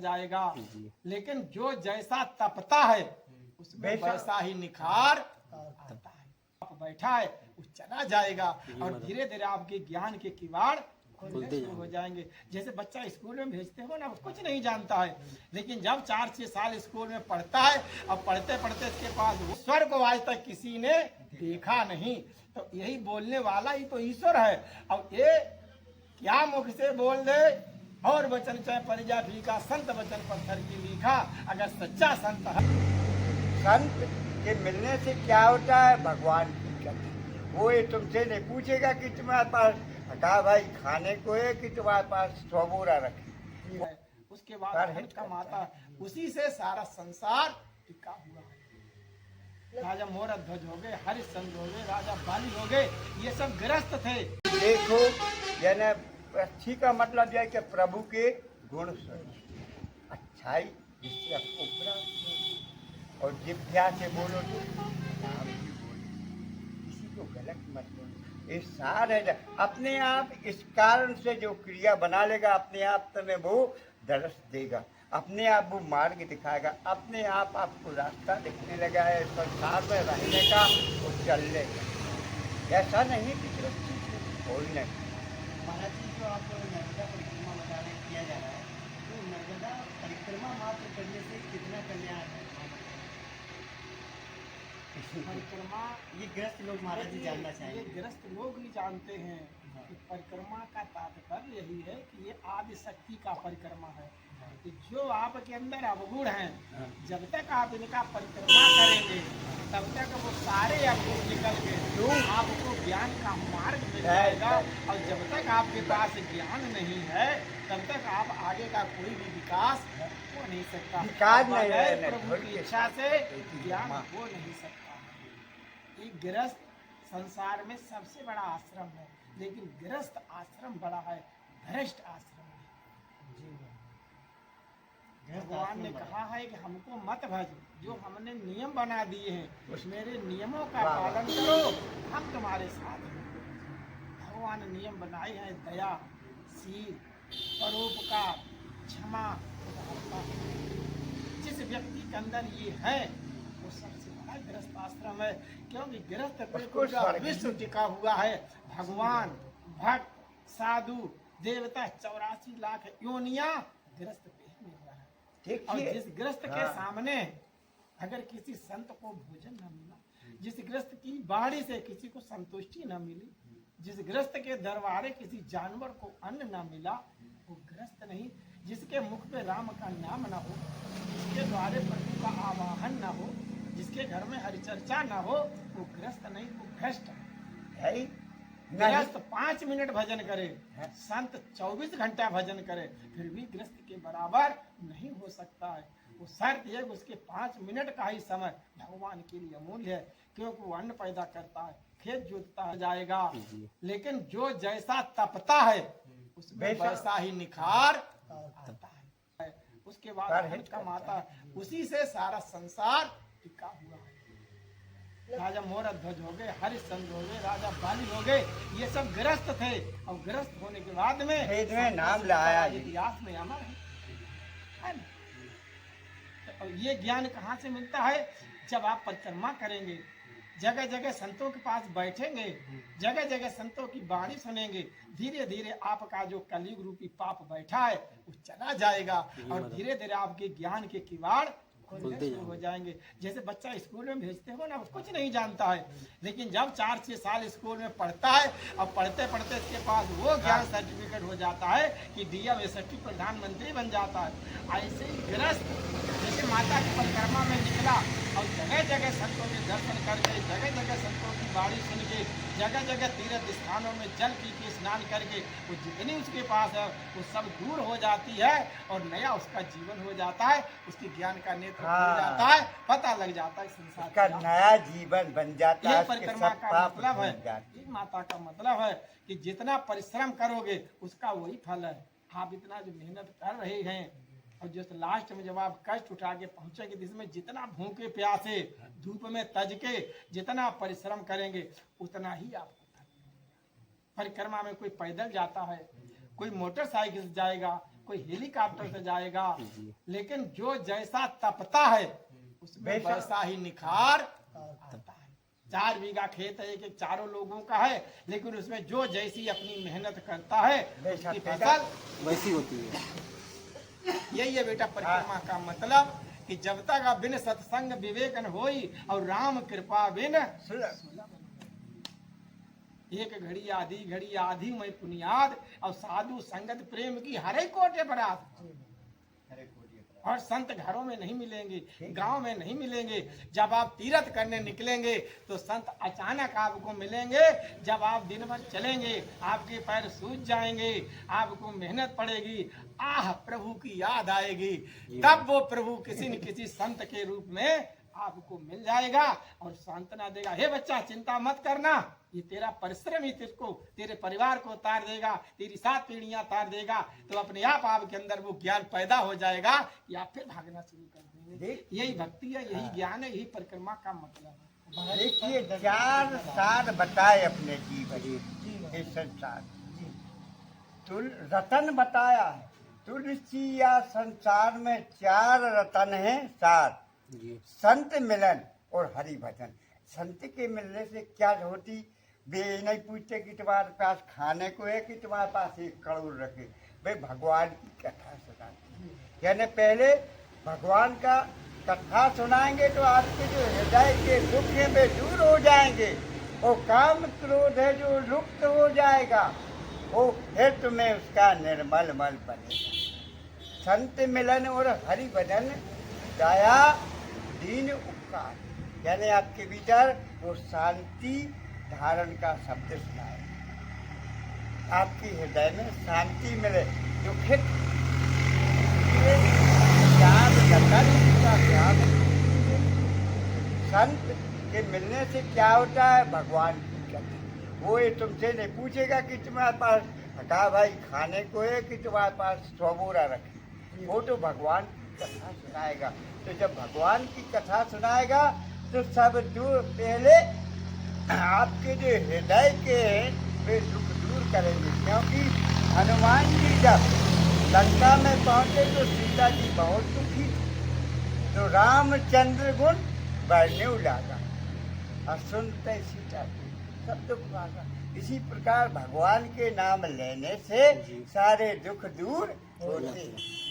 जाएगा, लेकिन जो जैसा तपता है उसमें वैसा ही निखार आता है। आप बैठा है वो चला जाएगा और धीरे धीरे आपके ज्ञान के किवाड़ खुलने शुरू हो जाएंगे। जैसे बच्चा स्कूल में भेजते हो ना, वो कुछ नहीं जानता है, लेकिन जब 4-6 साल स्कूल में पढ़ता है और पढ़ते पढ़ते इसके पास ईश्वर को आज तक किसी ने देखा नहीं, तो यही बोलने वाला ही तो ईश्वर है। अब ये क्या मुख से बोल दे और वचन चाहे परिजा फीका, संत वचन पत्थर की लिखा। अगर सच्चा संत है, संत के मिलने से क्या होता है, भगवान की कृपा। वो ये तुमसे नहीं पूछेगा कि तुम्हारे पास कहा भाई खाने को है कि तुम्हारे पास 100 बोरा रखे। उसके बाद का माता उसी से सारा संसार टिका हुआ है। राजा मोरध्वज हो गए, हरिश्चंद्र हो गए, राजा बाली हो गए, ये सब गृहस्थ थे। देखो यानी अच्छी का मतलब यह कि प्रभु के गुण अच्छाई जिससे आपको प्राप्त हो। और जिभ्या से बोलो तो नाम ही बोलो, किसी को गलत मत बोलो। ये सार है, अपने आप इस कारण से जो क्रिया बना लेगा अपने आप तुम्हें वो दर्श देगा, अपने आप वो मार्ग दिखाएगा, अपने आप आपको रास्ता दिखने लगा है संसार में रहने का, वो चल लेगा। ऐसा नहीं कि कोई नहीं। महाराज जी, जो आप नर्मदा परिक्रमा बता रहे किया जा रहा है, तो नर्मदा परिक्रमा मात्र करने से कितना कल्याण है? परिक्रमा ये ग्रस्त लोग महाराज जी जानना ये चाहेंगे। ग्रस्त लोग ही जानते हैं कि परिक्रमा का तात्पर्य यही है कि ये आदि शक्ति का परिक्रमा है। कि जो आपके अंदर अवगुण हैं, जब तक आप इनका परिक्रमा करेंगे तब तक वो सारे अवगुण निकल के आपको ज्ञान का मार्ग मिल जाएगा। और जब तक आपके पास ज्ञान नहीं है तब तक आप आगे का कोई भी विकास हो नहीं सकता। विकास नहीं बगैर है, प्रभु की इच्छा से ज्ञान हो नहीं सकता। ये गृहस्थ संसार में सबसे बड़ा आश्रम है, लेकिन गृहस्थ आश्रम बड़ा है, भ्रष्ट आश्रम है। भगवान ने कहा है कि हमको मत भज, जो हमने नियम बना दिए हैं मेरे नियमों का पालन करो, हम तुम्हारे साथ हैं। भगवान ने नियम बनाए हैं दया, शील, परोपकार, क्षमा, उदारता। जिस व्यक्ति के अंदर ये है वो सबसे बड़ा गृहस्थ आश्रम है, क्योंकि गृहस्थ पे पूरा विश्व टिका हुआ है। भगवान, भक्त, साधु, देवता 84 लाख योनियां गृहस्थ पे ही मिल रहा है। और जिस गृहस्थ के सामने अगर किसी संत को भोजन न मिला, जिस गृहस्थ की बाड़ी से किसी को संतुष्टि न मिली, जिस गृहस्थ के दरबारे किसी जानवर को अन्न न मिला, वो गृहस्थ नहीं। जिसके मुख पे राम का नाम न हो, जिसके द्वारे प्रभु का आवाहन न हो, जिसके घर में हरिचर्चा न हो, वो गृहस्थ नहीं, वो भ्रष्ट है। गृहस्थ 5 मिनट भजन करे, संत 24 घंटा भजन करे, फिर भी गृहस्थ के बराबर नहीं हो सकता है। वो शर्त है उसके 5 मिनट का ही समय भगवान के लिए अमूल्य है, क्योंकि वो अन्न पैदा करता है, खेत जोतता जाएगा, लेकिन जो जैसा तपता है उसमें वैसा ही निखार आता है। उसके बाद का माता उसी से सारा संसार टिका हुआ है। राजा मोरध्वज हो गए, हरिश्चंद्र हो गए, राजा बाली हो गए, ये सब गृहस्थ थे। और गृहस्थ होने के बाद में नाम लाया, इतिहास में अमर है ना। तो ये ज्ञान कहाँ से मिलता है? जब आप परिक्रमा करेंगे, जगह जगह संतों के पास बैठेंगे, जगह जगह संतों की वाणी सुनेंगे, धीरे धीरे आपका जो कलयुग रूपी पाप बैठा है वो चला जाएगा और धीरे धीरे आपके ज्ञान के किवाड़ खुलने शुरू हो जाएंगे। जैसे बच्चा स्कूल में भेजते हो ना, वो कुछ नहीं जानता है, लेकिन जब 4-6 साल स्कूल में पढ़ता है और पढ़ते पढ़ते इसके पास वो ज्ञान सर्टिफिकेट हो जाता है कि डीएम एसएसटी प्रधानमंत्री बन जाता है। ऐसे ही गृहस्थ जैसे माता की परिक्रमा में निकला और जगह जगह संतों के दर्शन करके, जगह जगह संतों की वाणी सुन के, जगह जगह तीर्थ स्थानों में जल पी के स्नान करके वो जितनी उसके पास है वो सब दूर हो जाती है और नया उसका जीवन हो जाता है, उसके ज्ञान का नेत्र खुल जाता है, पता लग जाता है संसार का नया जीवन बन जाता है। ये परिक्रमा का मतलब है, ये माता का मतलब है कि जितना परिश्रम करोगे उसका वही फल है। आप इतना जो मेहनत कर रहे हैं और जो लास्ट में जब आप कष्ट उठा के पहुंचेंगे, जिसमें जितना भूखे प्यासे धूप में तज के जितना परिश्रम करेंगे उतना ही आपको। परिक्रमा में कोई पैदल जाता है, कोई मोटरसाइकिल से जाएगा, कोई हेलीकॉप्टर से जाएगा, लेकिन जो जैसा तपता है उसमें बेशक। वैसा ही निखार आता है। 4 बीघा खेत है, एक चारों लोगों का है, लेकिन उसमें जो जैसी अपनी मेहनत करता है बेशक, उसकी बेशक। फसल वैसी होती है। यही है बेटा परिक्रमा का मतलब, कि जब तक आप बिन सत्संग विवेकन होई और राम कृपा बिन एक घड़ी आधी मैं पुनियाद और साधु संगत प्रेम की हरे कोटे बरात। और संत घरों में नहीं मिलेंगे, गांव में नहीं मिलेंगे। जब आप तीर्थ करने निकलेंगे तो संत अचानक आपको मिलेंगे। जब आप दिन भर चलेंगे आपके पैर सूज जाएंगे, आपको मेहनत पड़ेगी, आह प्रभु की याद आएगी, तब वो प्रभु किसी न किसी संत के रूप में आपको मिल जाएगा और सांत्वना देगा। हे बच्चा चिंता मत करना, ये तेरा परिश्रम ही तुझको तेरे परिवार को तार देगा, तेरी 7 पीढ़ियां तार देगा। तो अपने आप आपके अंदर वो ज्ञान पैदा हो जाएगा कि आप फिर भागना शुरू कर देंगे। यही भक्ति है, यही ज्ञान है, यही परिक्रमा का मतलब है। देखिए 4 सार बताए अपने जीवन के संसार। रतन बताया है तुलसी या संसार में 4 रतन हैं सार। संत मिलन और हरि भजन। संत के मिलने से क्या होती, वे नहीं पूछते कि तुम्हारे पास खाने को है कि तुम्हारे पास 1 करोड़ रखे, वे भगवान की कथा सुनाते। यानी पहले भगवान का कथा सुनाएंगे तो आपके जो हृदय के दुख हैं वे दूर हो जाएंगे और काम क्रोध है जो लुप्त हो जाएगा, वो फिर तुम्हें उसका निर्मल मल बनेगा। संत मिलन और हरि भजन दया दीन उपकार, यानी आपके भीतर वो शांति धारण का शब्द सुनाए, आपके हृदय में शांति मिले। दुखित संत के मिलने से क्या होता है, भगवान की कथा। वो ये तुमसे नहीं पूछेगा कि तुम्हारे पास कहा भाई खाने को है कि तुम्हारे पास 100 बोरा रखे, वो तो भगवान की कथा सुनाएगा। तो जब भगवान की कथा सुनाएगा तो सब दूर पहले आपके जो हृदय के वे दुख दूर करेंगे। क्योंकि हनुमान जी जब लंका में पहुंचे तो सीता जी बहुत दुखी थी, तो रामचंद्र गुण बढ़ने लगा और सुनते सीता जी सब दुख भागा। इसी प्रकार भगवान के नाम लेने से सारे दुख दूर होते हैं।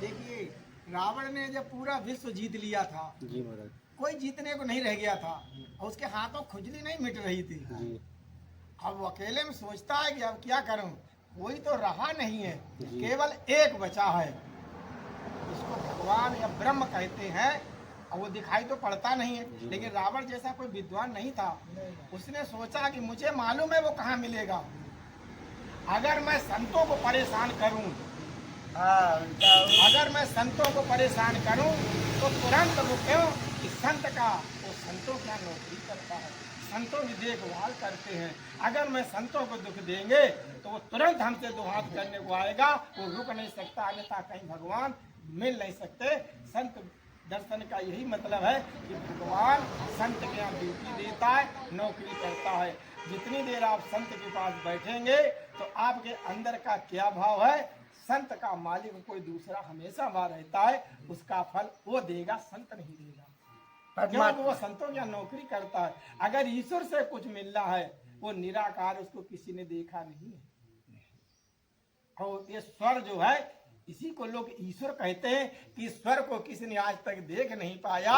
देखिए रावण ने जब पूरा विश्व जीत लिया था, जी महाराज, कोई जीतने को नहीं रह गया था और उसके हाथों खुजली नहीं मिट रही थी। जी अब वो अकेले में सोचता है कि अब क्या करूं, कोई तो रहा नहीं है, जी। केवल एक बचा है, इसको भगवान या ब्रह्म कहते हैं। और वो दिखाई तो पड़ता नहीं है, लेकिन रावण जैसा कोई विद्वान नहीं था। उसने सोचा कि मुझे मालूम है वो कहाँ मिलेगा, अगर मैं संतों को परेशान करूं, अगर मैं संतों को परेशान करूं तो तुरंत वो क्यों कि संत का वो संतों क्या नौकरी करता है, संतों की देखभाल करते हैं। अगर मैं संतों को दुख देंगे तो वो तुरंत हमसे 2 हाथ करने को आएगा, वो रुक नहीं सकता, अन्यथा कहीं भगवान मिल नहीं सकते। संत दर्शन का यही मतलब है कि भगवान संत के यहाँ ड्यूटी देता है, नौकरी करता है। जितनी देर आप संत के पास बैठेंगे तो आपके अंदर का क्या भाव है, संत का मालिक कोई दूसरा हमेशा वहाँ रहता है, उसका फल वो देगा, संत नहीं देगा, क्योंकि वो संतों की नौकरी करता है। अगर ईश्वर से कुछ मिल रहा है वो निराकार, उसको किसी ने देखा नहीं है। और ये स्वर जो है इसी को लोग ईश्वर कहते हैं कि ईश्वर को किसी ने आज तक देख नहीं पाया,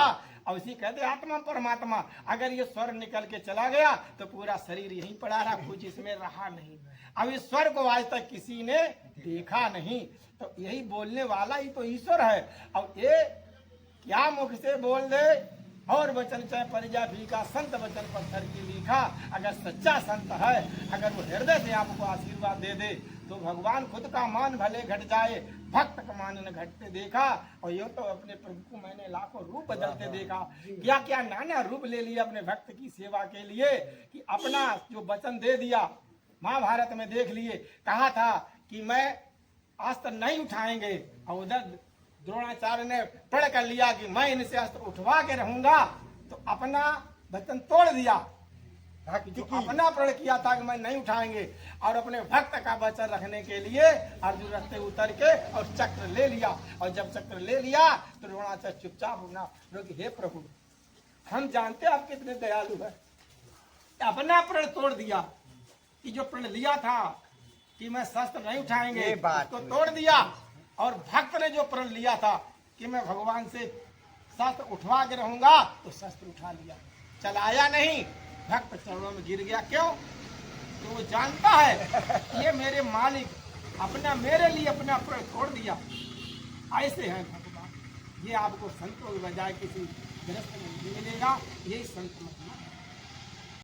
और इसी कहते हैं आत्मा परमात्मा। अगर ये स्वर निकल के चला गया तो पूरा शरीर यहीं पड़ा रहा, कुछ इसमें रहा नहीं। अब इस स्वर को आज तक किसी ने देखा नहीं, तो यही बोलने वाला ही तो ईश्वर है। अब ये क्या मुख से बोल दे और वचन चाहे परिजा भी का, संत वचन पत्थर की लिखा। अगर सच्चा संत है, अगर वो हृदय से आपको आशीर्वाद दे दे तो भगवान खुद का मान भले घट जाए, भक्त का मान न घटते देखा। और यो तो अपने प्रभु को मैंने लाखों रूप बदलते देखा, क्या क्या नाना रूप ले लिया अपने भक्त की सेवा के लिए, कि अपना जो वचन दे दिया। महाभारत में देख लिए, कहा था कि मैं अस्त्र नहीं उठाएंगे, और उधर द्रोणाचार्य ने प्रण कर लिया कि मैं इनसे अस्त्र उठवा के रहूंगा, तो अपना वचन तोड़ दिया। भक्ति जो की अपना प्रण किया था कि मैं नहीं उठाएंगे, और अपने भक्त का वचन रखने के लिए अर्जुन रस्ते उतर के और चक्र ले लिया। और जब चक्र ले लिया तो द्रोणाचार्य चुपचाप होना कि हे प्रभु, हम जानते आप कितने दयालु है, अपना प्रण तोड़ दिया कि जो प्रण लिया था कि मैं शस्त्र नहीं उठाएंगे ये बात उसको हुई। तोड़ दिया। और भक्त ने जो प्रण लिया था कि मैं भगवान से शस्त्र उठवा के रहूंगा, तो शस्त्र उठा लिया, चलाया नहीं, भक्त चरणों में गिर गया। क्यों? तो वो जानता है ये मेरे मालिक अपना मेरे लिए अपना प्रण तोड़ दिया। ऐसे हैं भगवान। ये आपको संतों के बजाय किसी गृहस्थ में नहीं मिलेगा। यही संत